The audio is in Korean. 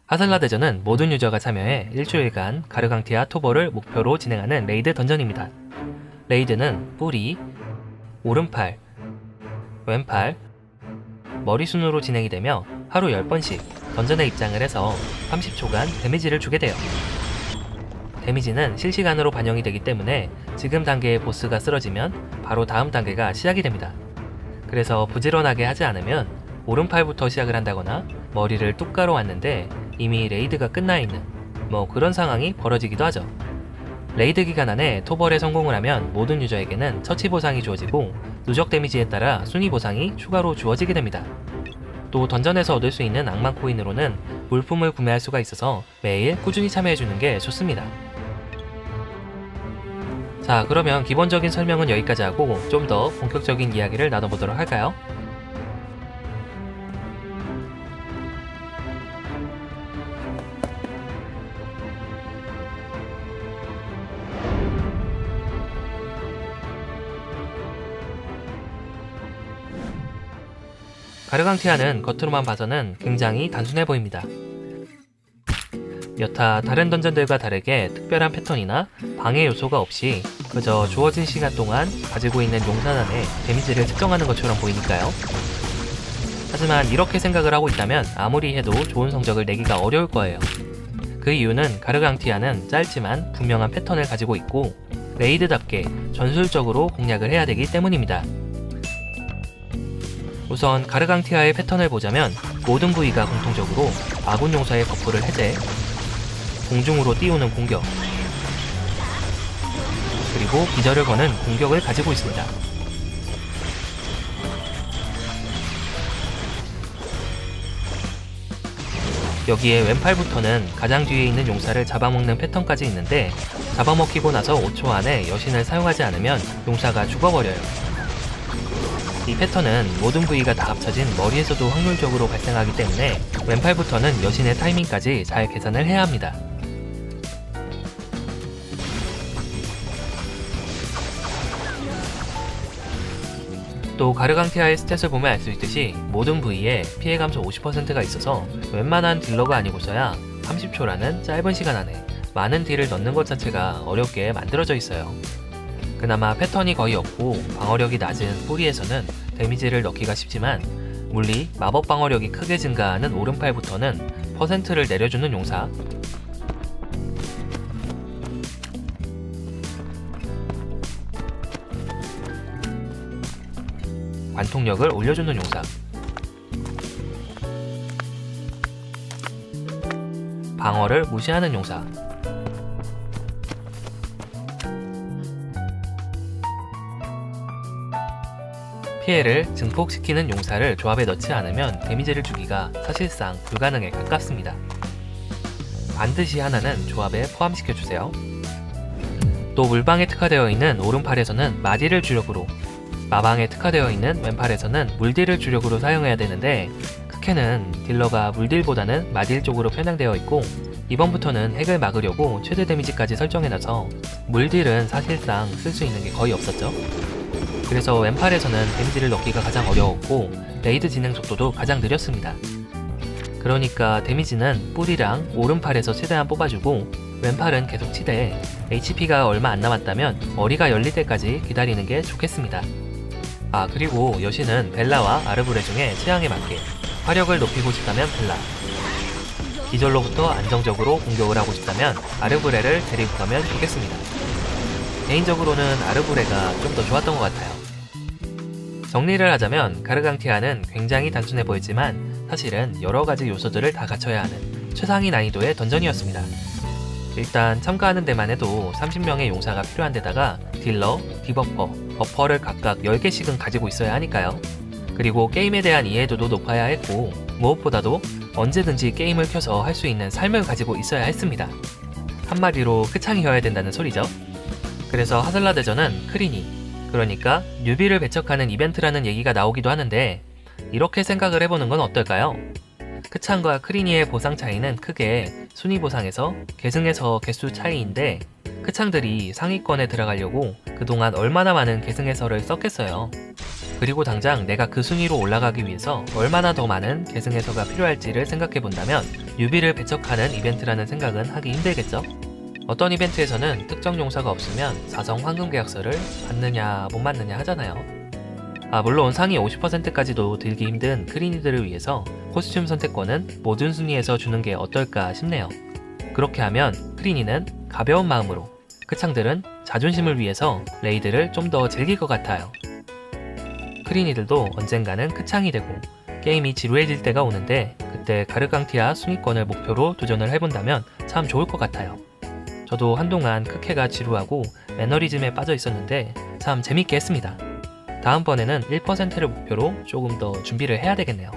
하슬라 대전은 모든 유저가 참여해 일주일간 가르강티아 토벌을 목표로 진행하는 레이드 던전입니다. 레이드는 뿌리, 오른팔, 왼팔, 머리 순으로 진행이 되며 하루 10번씩 던전에 입장을 해서 30초간 데미지를 주게 돼요. 데미지는 실시간으로 반영이 되기 때문에 지금 단계의 보스가 쓰러지면 바로 다음 단계가 시작이 됩니다. 그래서 부지런하게 하지 않으면 오른팔부터 시작을 한다거나 머리를 뚝 가러 왔는데 이미 레이드가 끝나 있는 그런 상황이 벌어지기도 하죠. 레이드 기간 안에 토벌에 성공을 하면 모든 유저에게는 처치 보상이 주어지고 누적 데미지에 따라 순위 보상이 추가로 주어지게 됩니다. 또 던전에서 얻을 수 있는 악마 코인으로는 물품을 구매할 수가 있어서 매일 꾸준히 참여해주는 게 좋습니다. 자, 그러면 기본적인 설명은 여기까지 하고 좀 더 본격적인 이야기를 나눠보도록 할까요? 가르강티아는 겉으로만 봐서는 굉장히 단순해 보입니다. 여타 다른 던전들과 다르게 특별한 패턴이나 방해 요소가 없이 그저 주어진 시간 동안 가지고 있는 용산 안에 데미지를 측정하는 것처럼 보이니까요. 하지만 이렇게 생각을 하고 있다면 아무리 해도 좋은 성적을 내기가 어려울 거예요. 그 이유는 가르강티아는 짧지만 분명한 패턴을 가지고 있고 레이드답게 전술적으로 공략을 해야 되기 때문입니다. 우선 가르강티아의 패턴을 보자면 모든 부위가 공통적으로 아군 용사의 버프를 해제, 공중으로 띄우는 공격, 그리고 기절을 거는 공격을 가지고 있습니다. 여기에 왼팔부터는 가장 뒤에 있는 용사를 잡아먹는 패턴까지 있는데 잡아먹히고 나서 5초 안에 여신을 사용하지 않으면 용사가 죽어버려요. 이 패턴은 모든 부위가 다 합쳐진 머리에서도 확률적으로 발생하기 때문에 왼팔부터는 여신의 타이밍까지 잘 계산을 해야 합니다. 또 가르강티아의 스탯을 보면 알 수 있듯이 모든 부위에 피해 감소 50%가 있어서 웬만한 딜러가 아니고서야 30초라는 짧은 시간 안에 많은 딜을 넣는 것 자체가 어렵게 만들어져 있어요. 그나마 패턴이 거의 없고 방어력이 낮은 뿌리에서는 데미지를 넣기가 쉽지만 물리 마법 방어력이 크게 증가하는 오른팔부터는 퍼센트를 내려주는 용사, 관통력을 올려주는 용사, 방어를 무시하는 용사, 피해를 증폭시키는 용사를 조합에 넣지 않으면 데미지를 주기가 사실상 불가능에 가깝습니다. 반드시 하나는 조합에 포함시켜주세요. 또 물방에 특화되어 있는 오른팔에서는 마디를 주력으로, 마방에 특화되어 있는 왼팔에서는 물딜을 주력으로 사용해야 되는데 크케는 딜러가 물딜보다는 마딜 쪽으로 편향되어 있고 이번부터는 핵을 막으려고 최대 데미지까지 설정해놔서 물딜은 사실상 쓸 수 있는 게 거의 없었죠. 그래서 왼팔에서는 데미지를 넣기가 가장 어려웠고 레이드 진행 속도도 가장 느렸습니다. 그러니까 데미지는 뿌리랑 오른팔에서 최대한 뽑아주고 왼팔은 계속 치되 HP가 얼마 안 남았다면 머리가 열릴 때까지 기다리는 게 좋겠습니다. 아, 그리고 여신은 벨라와 아르브레 중에 취향에 맞게 화력을 높이고 싶다면 벨라, 기절로부터 안정적으로 공격을 하고 싶다면 아르브레를 데리고 가면 좋겠습니다. 개인적으로는 아르브레가 좀 더 좋았던 것 같아요. 정리를 하자면 가르강티아는 굉장히 단순해 보이지만 사실은 여러가지 요소들을 다 갖춰야 하는 최상위 난이도의 던전이었습니다. 일단 참가하는 데만 해도 30명의 용사가 필요한 데다가 딜러, 디버퍼, 버퍼를 각각 10개씩은 가지고 있어야 하니까요. 그리고 게임에 대한 이해도도 높아야 했고 무엇보다도 언제든지 게임을 켜서 할 수 있는 삶을 가지고 있어야 했습니다. 한마디로 크창이어야 된다는 소리죠. 그래서 하슬라 대전은 크리니, 그러니까 뉴비를 배척하는 이벤트라는 얘기가 나오기도 하는데 이렇게 생각을 해보는 건 어떨까요? 크창과 크리니의 보상 차이는 크게 순위 보상에서 계승에서 개수 차이인데 크창들이 상위권에 들어가려고 그동안 얼마나 많은 계승해설을 썼겠어요. 그리고 당장 내가 그 순위로 올라가기 위해서 얼마나 더 많은 계승 해서가 필요할지를 생각해 본다면 유비를 배척하는 이벤트라는 생각은 하기 힘들겠죠? 어떤 이벤트에서는 특정 용사가 없으면 4성 황금 계약서를 받느냐 못 받느냐 하잖아요. 물론 상위 50%까지도 들기 힘든 크리니들을 위해서 코스튬 선택권은 모든 순위에서 주는 게 어떨까 싶네요. 그렇게 하면 크리니는 가벼운 마음으로, 크창들은 자존심을 위해서 레이드를 좀 더 즐길 것 같아요. 크리니들도 언젠가는 크창이 되고 게임이 지루해질 때가 오는데 그때 가르강티아 순위권을 목표로 도전을 해본다면 참 좋을 것 같아요. 저도 한동안 크캐가 지루하고 매너리즘에 빠져 있었는데 참 재밌게 했습니다. 다음번에는 1%를 목표로 조금 더 준비를 해야 되겠네요.